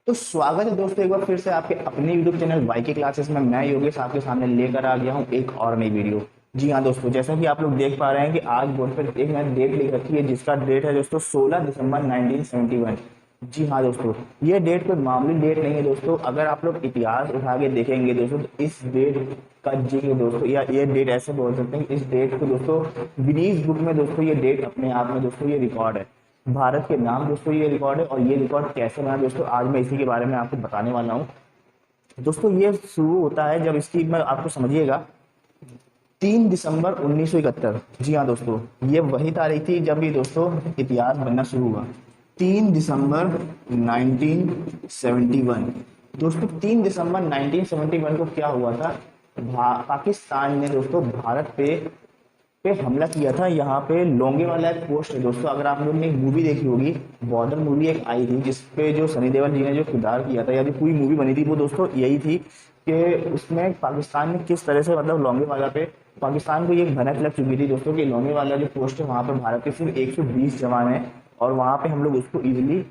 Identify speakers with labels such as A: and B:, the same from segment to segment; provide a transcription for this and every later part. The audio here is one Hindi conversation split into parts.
A: तो स्वागत है दोस्तों एक बार फिर से आपके अपने YouTube चैनल वाई के क्लासेस में। मैं योगेश आपके सामने लेकर आ गया हूँ एक और नई वीडियो। जी हाँ दोस्तों, जैसा कि आप लोग देख पा रहे हैं कि आज बोर्ड पर एक मैंने डेट लिख रखी है जिसका डेट है दोस्तों 16 दिसंबर 1971। जी हाँ दोस्तों, ये डेट कोई मामूली डेट नहीं है दोस्तों। अगर आप लोग इतिहास उठा के देखेंगे दोस्तों तो इस डेट का जिक्र दोस्तों, या ये डेट ऐसे बोल सकते हैं कि इस डेट को दोस्तों गिनीज बुक में दोस्तों ये डेट अपने आप में दोस्तों ये रिकॉर्ड है। भारत के नाम दोस्तों ये रिकॉर्ड है, और ये रिकॉर्ड कैसे बना दोस्तों आज मैं इसी के बारे में आपको बताने वाला हूँ। दोस्तों ये शुरू होता है जब इसकी मैं आपको समझिएगा 3 दिसंबर 1971। जी हाँ दोस्तों, ये वही तारीख थी जब ये दोस्तों इतिहास बनना शुरू हुआ। 3 दिसंबर 1971। दोस्तों 3 दिसंबर 1971 को क्या हुआ था, पाकिस्तान ने दोस्तों भारत पे हमला किया था। यहाँ पे लोंगेवाला एक पोस्ट है दोस्तों। अगर आप लोगों ने एक मूवी देखी होगी, बॉर्डर मूवी एक आई थी जिसपे जो सनी देओल जी ने जो किरदार किया था, या जो पूरी मूवी बनी थी वो दोस्तों यही थी कि उसमें पाकिस्तान ने किस तरह से मतलब लोंगेवाला पे पाकिस्तान को ये भनक लग चुकी थी दोस्तों कि लोंगेवाला जो पोस्ट है वहाँ पे भारत के सिर्फ 120 जवान है, और वहाँ पे हम लोग उसको इजिली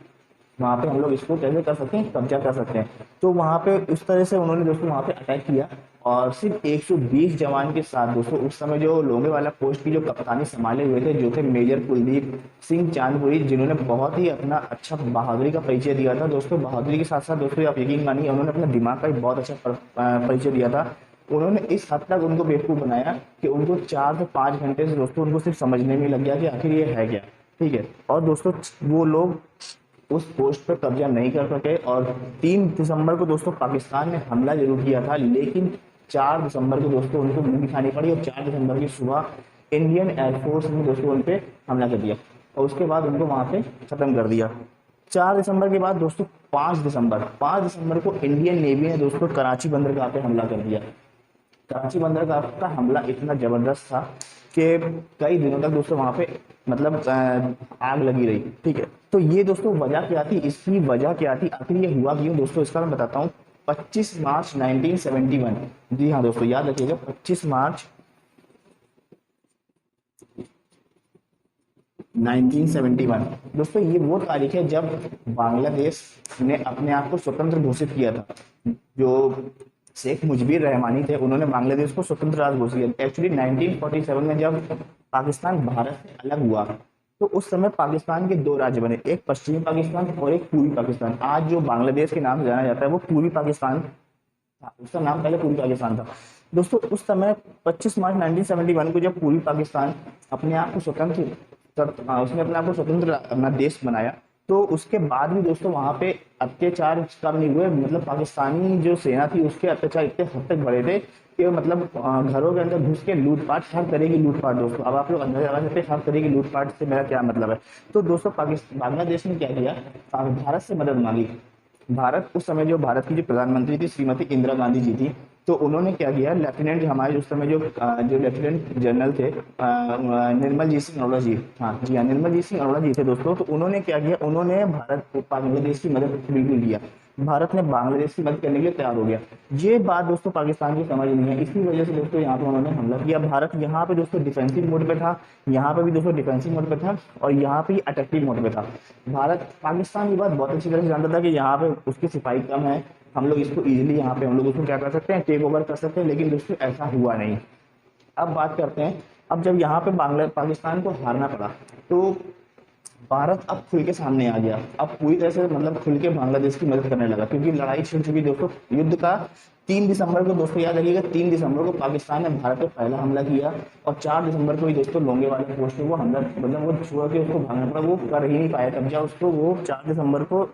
A: वहाँ पे हम लोग इसको कैसे कर सकते हैं, कब्जा कर सकते हैं। तो वहाँ पे उस तरह से उन्होंने दोस्तों वहाँ पे अटैक किया, और सिर्फ 120 जवान के साथ दोस्तों उस समय जो लोंगेवाला पोस्ट की जो कप्तानी संभाले हुए थे जो थे मेजर कुलदीप सिंह चांदपुरी, जिन्होंने बहुत ही अपना अच्छा बहादुरी का परिचय दिया था दोस्तों। बहादुरी के साथ साथ दोस्तों आप यकीन मानिए उन्होंने अपना दिमाग का भी बहुत अच्छा परिचय दिया था। उन्होंने इस हद तक उनको बेवकूफ़ बनाया कि उनको 4 से 5 घंटे से दोस्तों उनको सिर्फ समझने में लग गया कि आखिर ये है क्या। ठीक है, और दोस्तों वो लोग उस पोस्ट पर कब्जा नहीं कर सके, और 3 दिसंबर को दोस्तों पाकिस्तान ने हमला जरूर किया था, लेकिन 4 दिसंबर को दोस्तों उनको मुंह दिखानी पड़ी, और 4 दिसंबर की सुबह इंडियन एयरफोर्स ने दोस्तों उन पे हमला कर दिया, और उसके बाद उनको वहां पे खत्म कर दिया। 4 दिसंबर के बाद दोस्तों 5 दिसंबर को इंडियन नेवी ने दोस्तों कराची बंदरगाह पे हमला कर दिया। कराची बंदरगाह का हमला इतना जबरदस्त था कि कई दिनों तक दोस्तों वहां पे मतलब आग लगी रही। ठीक है, तो ये दोस्तों वजह क्या थी, इसकी वजह क्या थी, आखिर ये हुआ क्यों दोस्तों, इसका मैं बताता हूँ। 25 मार्च 1971। जी हाँ दोस्तों, याद रखिएगा 25 मार्च 1971। दोस्तों ये वो तारीख है जब बांग्लादेश ने अपने आप को स्वतंत्र घोषित किया था। जो शेख मुजीबुर रहमानी थे उन्होंने बांग्लादेश को स्वतंत्र राज्य घोषित किया। एक्चुअली 1947 में जब पाकिस्तान भारत से अलग हुआ तो उस समय पाकिस्तान के 2 राज्य बने, एक पश्चिमी पाकिस्तान और एक पूर्वी पाकिस्तान। आज जो बांग्लादेश के नाम से जाना जाता है वो पूर्वी पाकिस्तान था, उसका नाम पहले पूर्वी पाकिस्तान था। दोस्तों उस समय 25 मार्च 1971 को जब पूर्वी पाकिस्तान अपने आप को उसने अपने आप को स्वतंत्र अपना देश बनाया, तो उसके बाद भी दोस्तों वहां पे अत्याचार कम नहीं हुए। मतलब पाकिस्तानी जो सेना थी उसके अत्याचार इतने हद तक बढ़े थे कि मतलब घरों के अंदर घुस के लूटपाट, हर तरह की लूटपाट दोस्तों। अब आप लोग अंदाजा लगा सकते हैं हर तरह की लूटपाट से मेरा क्या मतलब है। तो दोस्तों बांग्लादेश ने क्या किया, भारत से मदद मांगी। भारत उस समय जो भारत की जो प्रधानमंत्री थी श्रीमती इंदिरा गांधी जी थी, तो उन्होंने क्या किया, लेफ्टिनेंट हमारे उस समय जो लेफ्टिनेंट जनरल थे निर्मल जीत सिंह अरोड़ा जी, हाँ जी हाँ निर्मल जीत सिंह अरोड़ा जी थे दोस्तों। तो उन्होंने क्या किया, उन्होंने भारत को बांग्लादेश की मदद बिल्कुल किया। भारत ने बांग्लादेश की मदद करने के लिए तैयार हो गया। ये बात दोस्तों पाकिस्तान की समझ नहीं है, इसी वजह से दोस्तों यहाँ पे उन्होंने हमला किया। भारत यहाँ पे दोस्तों डिफेंसिव मोड पे था, यहाँ पे भी दोस्तों डिफेंसिव मोड पे था, और यहाँ पे अटैकिंग मोड पे था। भारत पाकिस्तान ये बात बहुत अच्छी तरह से जानता था कि यहाँ पे उसकी सिपाही कम है, हम लोग इसको इजीली यहाँ पे हम लोग उसको क्या कर सकते हैं, टेक ओवर कर सकते हैं। लेकिन दोस्तों ऐसा हुआ नहीं। अब बात करते हैं, अब जब यहाँ पे पाकिस्तान को हारना पड़ा तो भारत अब खुल के सामने आ गया। अब पूरी तरह से मतलब खुल के बांग्लादेश की मदद करने लगा, क्योंकि लड़ाई छिड़ चुकी दोस्तों। युद्ध का 3 दिसंबर को दोस्तों याद रखिएगा, 3 दिसंबर को पाकिस्तान ने भारत पे पहला हमला किया, और 4 दिसंबर को ही दोस्तों लोंगेवाला पोस्ट में वो हमला मतलब वो छोड़ के उसको भागना पड़ा, वो कर ही नहीं पाया कब्जा उसको। वो 4 दिसंबर को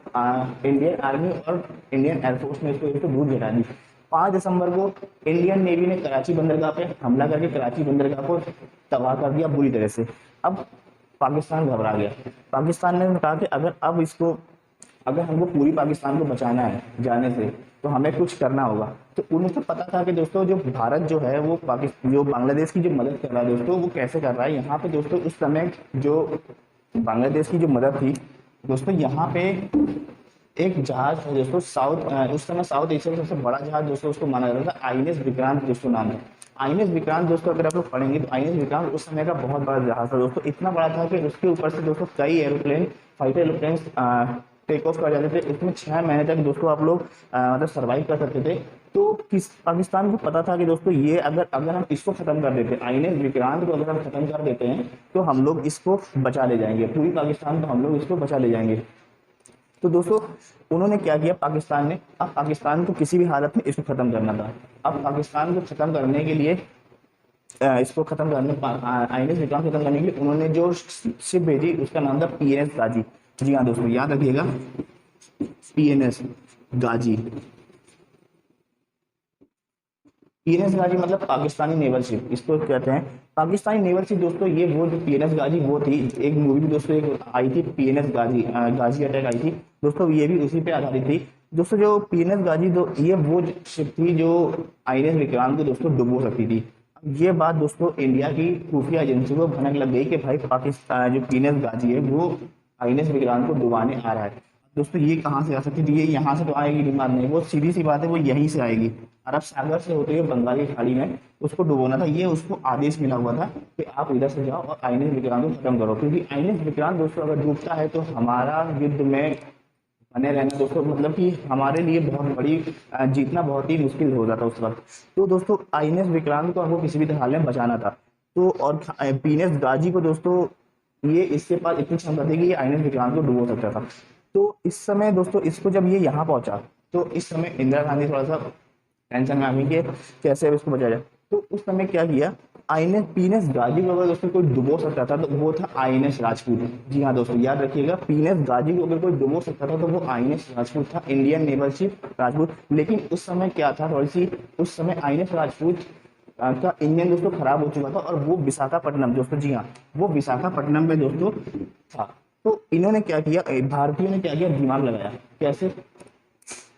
A: इंडियन आर्मी और इंडियन एयरफोर्स ने उसको दूर गिरा दी। 5 दिसंबर को इंडियन नेवी ने कराची बंदरगाह पे हमला करके कराची बंदरगाह को तबाह कर दिया बुरी तरह से। अब पाकिस्तान घबरा गया। पाकिस्तान ने कहा कि अगर हमको पूरी पाकिस्तान को बचाना है जाने से, तो हमें कुछ करना होगा। तो उनको पता था कि दोस्तों जो भारत जो है वो जो बांग्लादेश की जो मदद कर रहा है दोस्तों, वो कैसे कर रहा है। यहाँ पे दोस्तों उस समय जो बांग्लादेश की जो मदद थी दोस्तों, यहाँ पे एक जहाज है दोस्तों उस समय साउथ एशिया का सबसे बड़ा जहाज दोस्तों उसको माना जाता था, आईएनएस विक्रांत दोस्तों नाम है। आईएनएस विक्रांत दोस्तों अगर आप लोग पढ़ेंगे तो आईएनएस विक्रांत उस समय का बहुत बड़ा जहाज था दोस्तों। इतना बड़ा था कि उसके ऊपर से दोस्तों कई aeroplane, fighter aeroplane take off कर जाते थे, उसमें 6 महीने तक दोस्तों आप लोग मतलब सर्वाइव कर सकते थे। तो किस पाकिस्तान को पता था कि दोस्तों ये अगर अगर हम इसको खत्म कर देते, आईएनएस विक्रांत को अगर हम खत्म कर देते हैं तो हम लोग इसको बचा ले जाएंगे, पूरी पाकिस्तान को हम लोग इसको बचा ले जाएंगे। तो दोस्तों उन्होंने क्या किया पाकिस्तान ने, अब पाकिस्तान को किसी भी हालत में इसको खत्म करना था। अब पाकिस्तान को खत्म करने के लिए इसको खत्म करने आईएनएस विक्रांत खत्म करने के लिए उन्होंने जो शिप भेजी उसका नाम था पीएनएस गाजी। जी हाँ दोस्तों याद रखिएगा, पीएनएस गाजी। पीएनएस गाजी मतलब पाकिस्तानी नेवल शिप, इसको कहते हैं पाकिस्तानी नेवल शिप। दोस्तों ये वो जो पीएनएस गाजी वो थी, एक मूवी भी दोस्तों एक आई थी पीएनएस गाजी, गाजी अटैक आई थी दोस्तों, ये भी उसी पे आधारित थी दोस्तों। जो पीएनएस गाजी ये वो शिप थी जो आईएनएस विक्रांत को दोस्तों डुबो सकती थी। ये बात दोस्तों इंडिया की खुफिया एजेंसी को भनक लग गई कि भाई पाकिस्तान जो पीएनएस गाजी है वो आईएनएस विक्रांत को डुबाने आ रहा है। दोस्तों ये कहाँ से आ सकती थी, ये यहाँ से तो आएगी दिमाग नहीं, वो सीधी सी बात है, वो यहीं से आएगी, अरब सागर से होते हुए बंगाल की खाड़ी में उसको डुबोना था। ये उसको आदेश मिला हुआ था कि आप इधर से जाओ और आईएनएस विक्रांत को खत्म करो, क्योंकि आईएनएस विक्रांत दोस्तों अगर डूबता है तो हमारा युद्ध में बने रहना दोस्तों मतलब कि हमारे लिए बहुत बड़ी जीतना बहुत ही मुश्किल हो जाता उस वक्त। तो दोस्तों आईएनएस विक्रांत को हमको किसी भी हाल में बचाना था। तो और पीएनएस गाजी को दोस्तों ये इसके पास इतनी क्षमता थी कि ये आईएनएस विक्रांत को डुबो सकता था। तो इस समय दोस्तों इसको जब ये यहाँ पहुंचा तो इस समय इंदिरा गांधी थोड़ा सा टेंशन में आ गई कि कैसे इसको बचाया जाए। तो उस समय क्या किया, आईएनएस पीएनएस गाजी को अगर दोस्तों कोई डुबो सकता था तो वो था आईएनएस राजपूत। जी हाँ दोस्तों याद रखिएगा, पीएनएस गाजी को अगर कोई डुबो सकता था तो वो आईएनएस राजपूत था, इंडियन नेवल शिप राजपूत। लेकिन उस समय क्या था थोड़ी सी, उस समय आईएनएस राजपूत का इंजन दोस्तों खराब हो चुका था और वो विशाखापट्टनम दोस्तों, जी हाँ वो विशाखापट्टनम में दोस्तों था। तो इन्होंने क्या किया, भारतीयों ने क्या किया, दिमाग लगाया। कैसे,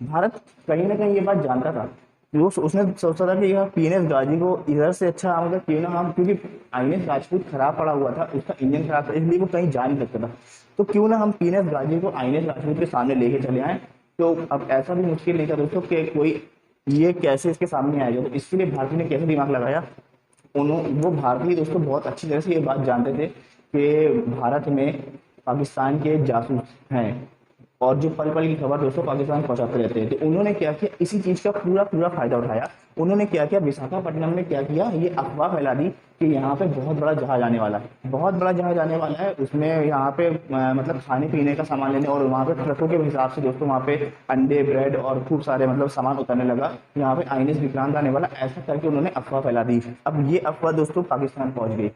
A: भारत कहीं ना कहीं ये बात जानता था, वो उसने सोचा था कि यह पीएनएस गाजी को इधर से अच्छा मतलब क्यों ना हम, क्योंकि आईएनएस राजपूत खराब पड़ा हुआ था, उसका इंजन खराब था इसलिए वो कहीं जा नहीं सकता था, तो क्यों ना हम पीएनएस गाजी को आईएनएस राजपूत के सामने लेके चले आए। तो अब ऐसा भी मुश्किल नहीं था दोस्तों कि कोई ये कैसे इसके सामने आएगा, तो इसके लिए भारतीय ने कैसे दिमाग लगाया, वो भारतीय दोस्तों बहुत अच्छी तरह से ये बात जानते थे कि भारत में पाकिस्तान के जासूस हैं और जो पल पल की खबर दोस्तों पाकिस्तान पहुंचाते रहते हैं। तो उन्होंने क्या किया, इसी चीज का पूरा पूरा फायदा उठाया। उन्होंने क्या किया, विशाखापट्टनम में क्या किया, ये अफवाह फैला दी कि यहाँ पे बहुत बड़ा जहाज आने वाला है, बहुत बड़ा जहाज आने वाला है, उसमें यहाँ पे मतलब खाने पीने का सामान लेने, और वहाँ पे ट्रकों के हिसाब से दोस्तों वहाँ पे अंडे ब्रेड और खूब सारे मतलब सामान उतरने लगा, यहाँ पे आईएनएस विक्रांत आने वाला, ऐसा करके उन्होंने अफवाह फैला दी। अब ये अफवाह दोस्तों पाकिस्तान पहुंच गई।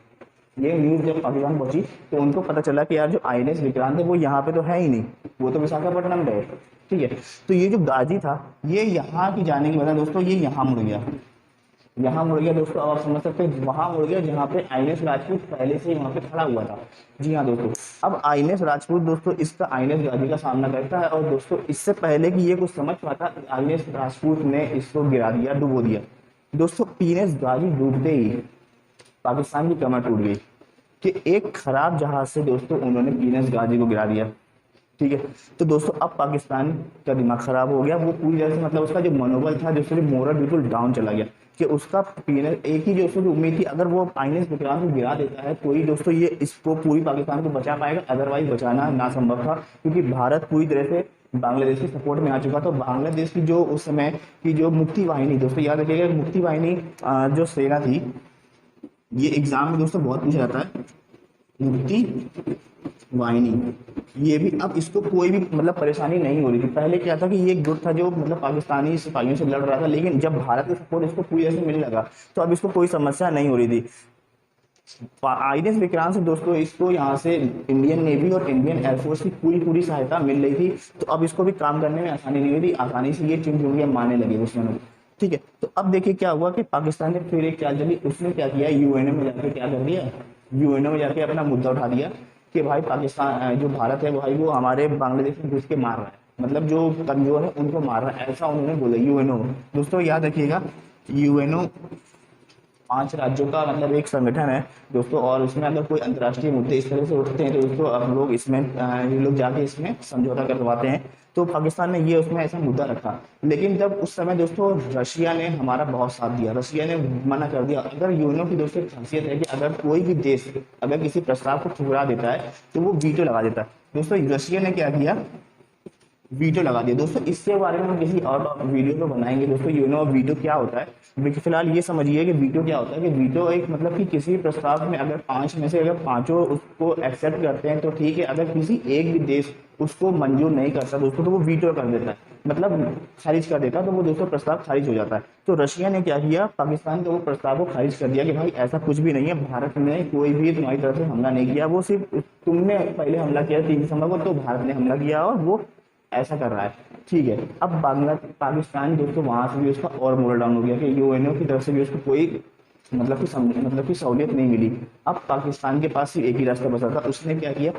A: ये न्यूज जब पाकिस्तान पहुंची तो उनको पता चला कि यार जो आईएनएस विक्रांत है वो यहाँ पे तो है ही नहीं, वो तो विशाखापट्टनम गए, ठीक है। तो ये जो गाजी था ये यहाँ की जाने की वजह दोस्तों ये यहाँ मुड़ गया, यहाँ मुड़ गया दोस्तों। अब आप समझ सकते हैं वहां मुड़ गया जहाँ पे आईएनएस राजपूत पहले से ही वहां पे खड़ा हुआ था। जी हाँ दोस्तों, अब आईएनएस राजपूत दोस्तों इसका आईएनएस गाजी का सामना करता है, और दोस्तों इससे पहले कि ये कुछ समझ पाता आईएनएस राजपूत ने इसको गिरा दिया, डुबो दिया। दोस्तों पीएनएस गाजी डूबते ही पाकिस्तान की कमर टूट गई कि एक खराब जहाज से दोस्तों उन्होंने पीएनएस गाजी को गिरा दिया, ठीक है। तो दोस्तों अब पाकिस्तान का दिमाग खराब हो गया, वो पूरी तरह से मतलब उसका जो मनोबल था जो उसका मोरल बिल्कुल डाउन चला गया कि उसका पीएनएस एक ही जो उसको उम्मीद थी अगर वो आईएनएस विक्रांत को गिरा देता है तो ही दोस्तों ये इसको पूरी पाकिस्तान को बचा पाएगा, अदरवाइज बचाना ना संभव था, क्योंकि भारत पूरी तरह से बांग्लादेश के सपोर्ट में आ चुका। तो बांग्लादेश की जो उस समय की जो मुक्ति वाहिनी दोस्तों याद रखिएगा, मुक्ति वाहिनी जो सेना थी, ये एग्जाम में दोस्तों बहुत पूछा जाता है, मुक्ति वाहिनी, ये भी अब इसको कोई भी मतलब परेशानी नहीं हो रही थी। पहले क्या था कि ये एक गुट था जो मतलब पाकिस्तानी सिपाहियों से लड़ रहा था, लेकिन जब भारत का सपोर्ट इसको पूरी तरह से मिलने लगा तो अब इसको कोई समस्या नहीं हो रही थी। आईएनएस विक्रांत से दोस्तों इसको यहाँ से इंडियन नेवी और इंडियन एयरफोर्स की पूरी पूरी सहायता मिल रही थी, तो अब इसको भी काम करने में आसानी नहीं हुई थी, आसानी से ये चुन मारने लगे उसमें, ठीक है। तो अब देखिए क्या हुआ कि पाकिस्तान ने फिर एक चाल चली, उसने क्या किया, यूएनओ में जाकर क्या कर दिया, यूएनओ में जाके अपना मुद्दा उठा दिया कि भाई पाकिस्तान जो भारत है भाई वो हमारे बांग्लादेश में घुस के मार रहा है, मतलब जो कमजोर है उनको मार रहा है, ऐसा उन्होंने बोला यूएनओ। दोस्तों याद रखिएगा यूएनओ 5 राज्यों का मतलब एक संगठन है दोस्तों, और उसमें अगर कोई अंतर्राष्ट्रीय मुद्दे इस तरह से उठते हैं तो दोस्तों हम लोग इसमें ये लोग जाके इसमें समझौता करवाते हैं। तो पाकिस्तान ने ये उसमें ऐसा मुद्दा रखा, लेकिन जब उस समय दोस्तों रशिया ने हमारा बहुत साथ दिया, रशिया ने मना कर दिया। अगर यूएनओ की दोस्तों खासियत है कि अगर कोई भी देश अगर किसी प्रस्ताव को ठुकरा देता है तो वो वीटो लगा देता है। दोस्तों रशिया ने क्या किया, वीटो लगा दिया। दोस्तों इसके बारे में हम किसी और वीडियो में बनाएंगे दोस्तों, वीटो क्या होता है। देखिए फिलहाल ये समझिए कि वीटो क्या होता है, कि वीटो एक मतलब कि किसी भी प्रस्ताव में अगर 5 में से अगर पांचों उसको एक्सेप्ट करते हैं तो ठीक है, अगर किसी एक भी देश उसको मंजूर नहीं करता दोस्तों तो वो वीटो कर देता है, मतलब खारिज कर देता है, तो वो दोस्तों प्रस्ताव खारिज हो जाता है। तो रशिया ने क्या किया, पाकिस्तान के वो प्रस्ताव को खारिज कर दिया कि भाई ऐसा कुछ भी नहीं है, भारत ने कोई भी तुम्हारी तरफ से हमला नहीं किया, वो सिर्फ तुमने पहले हमला किया 3 दिसंबर को, तो भारत ने हमला किया और वो ऐसा कर रहा है। ठीक है, अब पाकिस्तान दोस्तों वहां से भी उसका और मोरल डाउन हो गया कि यूएनओ की तरफ से भी उसको कोई मतलब कि सहूलियत नहीं मिली। अब पाकिस्तान के पास सिर्फ एक ही रास्ता बचा था, उसने क्या किया,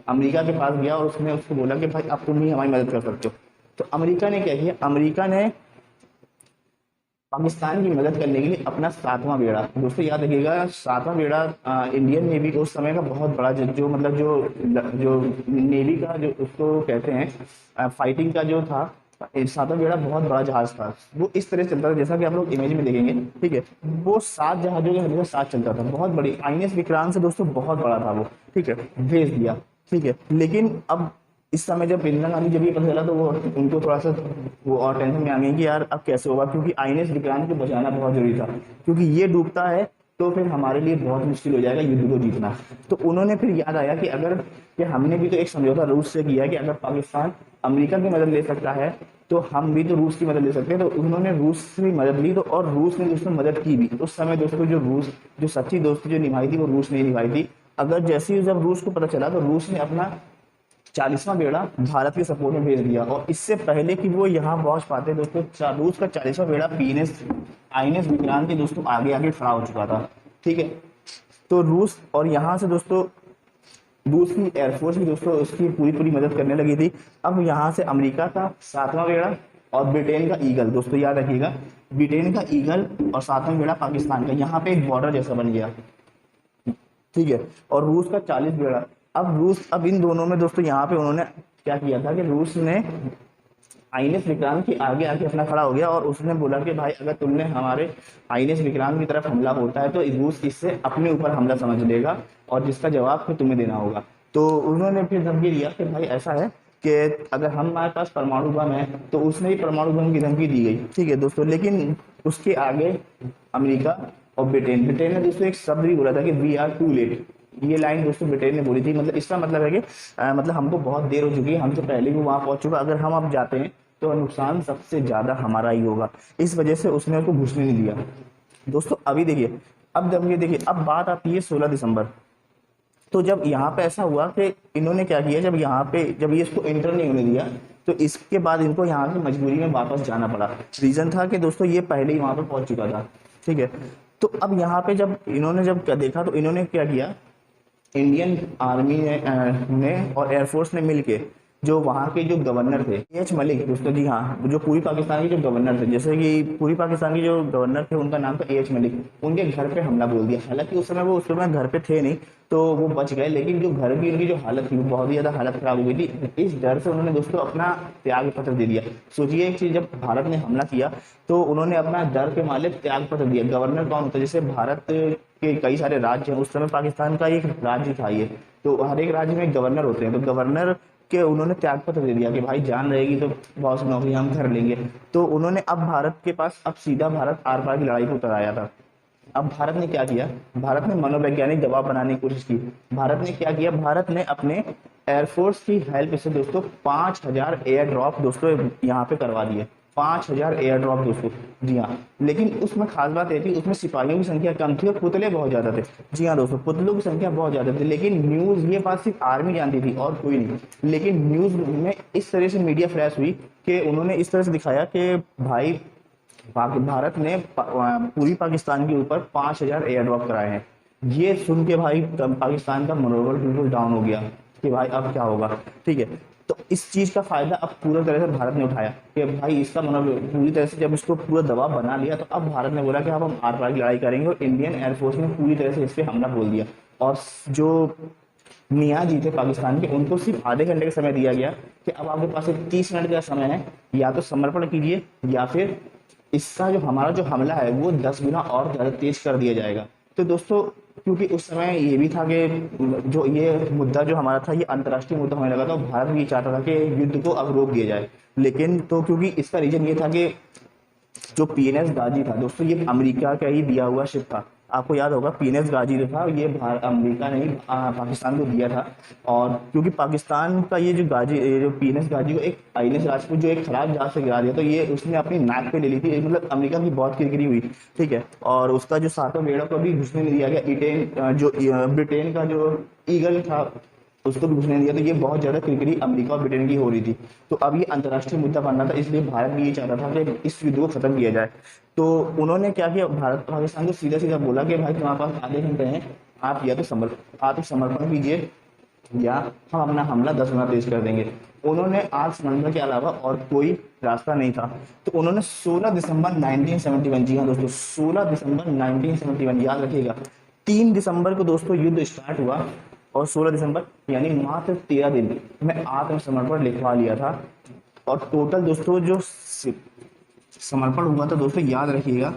A: अमेरिका के पास गया और उसने उसको बोला कि भाई अब तुम ही हमारी मदद कर सकते हो। तो अमेरिका ने क्या किया, अमेरिका ने पाकिस्तान की मदद करने के लिए अपना 7वां बेड़ा, दोस्तों याद रखिएगा 7वां बेड़ा इंडियन नेवी को उस समय का बहुत बड़ा मतलब जो नेवी का जो उसको कहते हैं फाइटिंग का जो था, 7वां बेड़ा बहुत बड़ा जहाज था। वो इस तरह चलता था जैसा कि आप लोग इमेज में देखेंगे, ठीक है। वो 7 जहाजों के हमेशा साथ चलता था, बहुत बड़ी आईएनएस विक्रांत से दोस्तों बहुत बड़ा था वो, ठीक है, भेज दिया, ठीक है। लेकिन अब इस समय जब इंदिरा गांधी जब ये पता चला तो वो उनको थोड़ा सा वो और टेंशन में आ गई कि यार अब कैसे होगा, क्योंकि आईएनएस विक्रांत को बचाना बहुत जरूरी था, क्योंकि ये डूबता है तो फिर हमारे लिए बहुत मुश्किल हो जाएगा युद्ध को जीतना। तो उन्होंने फिर याद आया कि अगर कि हमने भी तो एक समझौता रूस से किया है कि अगर पाकिस्तान अमेरिका की मदद ले सकता है तो हम भी तो रूस की मदद ले सकते हैं। तो उन्होंने रूस से मदद ली, तो और रूस ने उसमें मदद की भी। उस समय दोस्तों जो सच्ची दोस्ती जो निभाई थी वो रूस ने निभाई थी। अगर जैसे ही जब रूस को पता चला तो रूस ने अपना 40वां बेड़ा भारत के सपोर्ट में भेज दिया, और इससे पहले कि वो यहाँ पहुंच पाते दोस्तों रूस का 40वां बेड़ा पीएनएस आईएनएस विक्रांत के दोस्तों आगे आगे खड़ा हो चुका था, ठीक है। तो रूस और यहाँ से दोस्तों रूस की एयरफोर्स भी दोस्तों उसकी पूरी मदद करने लगी थी। अब यहाँ से अमेरिका का 7वां बेड़ा और ब्रिटेन का ईगल, दोस्तों याद रखिएगा ब्रिटेन का ईगल और 7वां बेड़ा पाकिस्तान का, यहाँ पे एक बॉर्डर जैसा बन गया, ठीक है। और रूस का 40 बेड़ा। अब इन दोनों में दोस्तों यहाँ पे उन्होंने क्या किया था कि रूस ने आईएनएस विक्रांत के आगे आके अपना खड़ा हो गया और उसने बोला कि भाई अगर तुमने हमारे आईएनएस विक्रांत की तरफ हमला होता है तो रूस इससे अपने ऊपर हमला समझ लेगा और जिसका जवाब फिर तुम्हें देना होगा। तो उन्होंने फिर धमकी दिया कि भाई ऐसा है कि अगर हमारे पास परमाणु बम है, तो उसने ही परमाणु बम की धमकी दी गई, ठीक है दोस्तों। लेकिन उसके आगे अमेरिका और ब्रिटेन ने दोस्तों एक शब्द भी बोला था कि वी आर टू लेट। ये लाइन दोस्तों ब्रिटेन ने बोली थी, मतलब इसका मतलब है कि मतलब हमको बहुत देर हो चुकी है, हम तो पहले भी वहां पहुंच चुका, अगर हम अब जाते हैं तो नुकसान सबसे ज्यादा हमारा ही होगा। इस वजह से उसने उसको घुसने नहीं दिया दोस्तों। अभी देखिए, अब बात आती है 16 दिसंबर। तो जब यहाँ पे ऐसा हुआ कि इन्होंने क्या किया, जब ये इसको एंटर नहीं होने दिया तो इसके बाद इनको यहाँ से मजबूरी में वापस जाना पड़ा। रीजन था कि दोस्तों ये पहले ही वहां पे पहुंच चुका था, ठीक है। तो अब यहाँ पे जब इन्होंने देखा तो इन्होंने क्या किया, इंडियन आर्मी ने और एयरफोर्स ने मिलके जो वहाँ के जो गवर्नर थे एच मलिक दोस्तों, जी हाँ, जो पूरी पाकिस्तान के जो गवर्नर थे, जैसे कि पूरी पाकिस्तान के जो गवर्नर थे उनका नाम था एच मलिक, उनके घर पे हमला बोल दिया। हालांकि उस समय घर पे थे नहीं तो वो बच गए, लेकिन जो घर की उनकी जो हालत थी वो बहुत ही ज्यादा हालत खराब हो गई थी। इस डर से उन्होंने दोस्तों अपना त्याग पत्र दे दिया। सोचिए एक चीज, जब भारत ने हमला किया तो उन्होंने अपना डर के मारे त्याग पत्र दिया। गवर्नर कौन होता है, जैसे भारत के कई सारे राज्य हैं, उस समय पाकिस्तान का एक राज्य था ये, तो हर एक राज्य में गवर्नर होते हैं, तो गवर्नर के उन्होंने त्याग पत्र दे दिया कि भाई जान रहेगी तो बहुत सी नौकरी हम कर लेंगे। तो उन्होंने अब भारत के पास अब सीधा भारत आर पार की लड़ाई को उतर आया था। अब भारत ने क्या किया, भारत ने मनोवैज्ञानिक दबाव बनाने की कोशिश की। भारत ने क्या किया, भारत ने अपने एयरफोर्स की हेल्प से दोस्तों 5000 एयर ड्रॉप दोस्तों यहाँ पे करवा दिए। 5000 एयर ड्रॉप दोस्तों, जी हाँ। लेकिन उसमें खास बात यह थी, उसमें सिपाहियों की संख्या कम थी और पुतले बहुत ज्यादा थे। जी हाँ दोस्तों, पुतलों की संख्या बहुत ज्यादा थी। लेकिन न्यूज ये बात सिर्फ आर्मी जानती थी और कोई नहीं। लेकिन न्यूज में इस तरह से मीडिया फ्लैश हुई कि उन्होंने इस तरह से दिखाया कि भाई भारत ने पूरी पाकिस्तान के ऊपर 5000 एयर ड्रॉप कराए हैं। ये सुन के भाई पाकिस्तान का मनोबल बिल्कुल डाउन हो गया कि भाई अब क्या होगा, ठीक है। तो इस चीज का फायदा अब पूरी तरह से भारत ने उठाया कि भाई इसका मनोबल पूरी तरह से, जब इसको पूरा दबाव बना लिया तो अब भारत ने बोला कि अब हम आर पार की लड़ाई करेंगे, और इंडियन एयरफोर्स ने पूरी तरह से इस पर हमला बोल दिया। और जो मियाँ जी थे पाकिस्तान के, उनको सिर्फ आधे घंटे का समय दिया गया कि अब आपके पास 30 मिनट का समय है, या तो समर्पण कीजिए या फिर इसका जो हमारा जो हमला है वो 10 गुना और ज्यादा तेज कर दिया जाएगा। तो दोस्तों क्योंकि उस समय ये भी था कि जो ये मुद्दा जो हमारा था ये अंतर्राष्ट्रीय मुद्दा होने लगा था, और भारत भी चाहता था कि युद्ध को अब रोक दिया जाए। लेकिन तो क्योंकि इसका रीजन ये था कि जो पीएनएस गाजी था दोस्तों, ये अमेरिका का ही दिया हुआ शिप था। आपको याद होगा पीएनएस गाजी जो था ये भारत अमेरिका ने ही पाकिस्तान को दिया था। और क्योंकि पाकिस्तान का ये जो पीएनएस गाजी को एक आईएनएस राजपूत जो एक खराब जहाज से गिरा दिया, तो ये उसने अपनी नाक पे ले ली थी, मतलब अमेरिका की बहुत किरकिरी हुई। ठीक है, और उसका जो सातों बेड़ों को भी घुसने नहीं दिया गया। ब्रिटेन का जो ईगल था उसको भी घुसने नहीं दिया। तो ये बहुत ज्यादा किरकिरी अमेरिका और ब्रिटेन की हो रही थी। तो अब ये अंतर्राष्ट्रीय मुद्दा बन रहा था, इसलिए भारत भी ये चाहता था कि इस युद्ध को खत्म किया जाए। तो उन्होंने क्या किया, भारत पाकिस्तान को सीधा सीधा बोला कि भाई तुम्हारे पास आधे घंटे हैं, आप या तो समर्पण कीजिए या हम अपना हमला 10 गुना तेज कर देंगे। उन्होंने आत्मसमर्पण के अलावा और कोई रास्ता नहीं था। तो उन्होंने 16 दिसंबर 1971, जी हाँ दोस्तों 16 दिसंबर 1971, याद रखिएगा 3 दिसंबर को दोस्तों युद्ध स्टार्ट हुआ, और 16 दिसंबर यानी मात्र 13 दिन में आत्मसमर्पण लिखवा लिया था। और टोटल दोस्तों जो समर्पण हुआ था दोस्तों, याद रखिएगा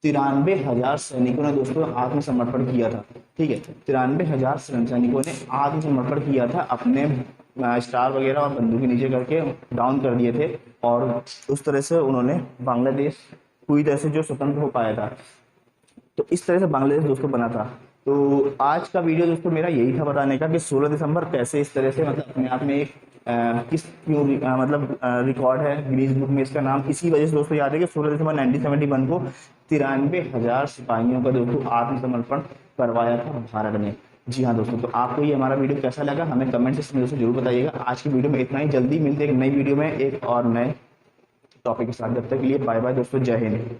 A: 93,000 सैनिकों ने दोस्तों आत्मसमर्पण किया था। ठीक है, 93,000 सैनिकों ने आत्मसमर्पण किया था, अपने स्टार वगैरह और बंदूक नीचे करके डाउन कर दिए थे। और उस तरह से उन्होंने बांग्लादेश पूरी तरह से जो स्वतंत्र हो पाया था। तो इस तरह से बांग्लादेश दोस्तों बना था। तो आज का वीडियो दोस्तों मेरा यही था बताने का कि 16 दिसंबर कैसे इस तरह से मतलब अपने आप में एक मतलब रिकॉर्ड है गिनीज बुक में इसका नाम। इसी वजह से दोस्तों याद है कि 16 दिसंबर 1971 को 93,000 सिपाहियों का दोस्तों आत्मसमर्पण करवाया था भारत ने। जी हाँ दोस्तों, तो आपको ये हमारा वीडियो कैसा लगा हमें कमेंट सेक्शन में दोस्तों जरूर बताइएगा। आज की वीडियो में इतना ही, जल्दी मिलते हैं एक नई वीडियो में एक और नए टॉपिक के साथ। जब तक के लिए बाय बाय दोस्तों, जय हिंद।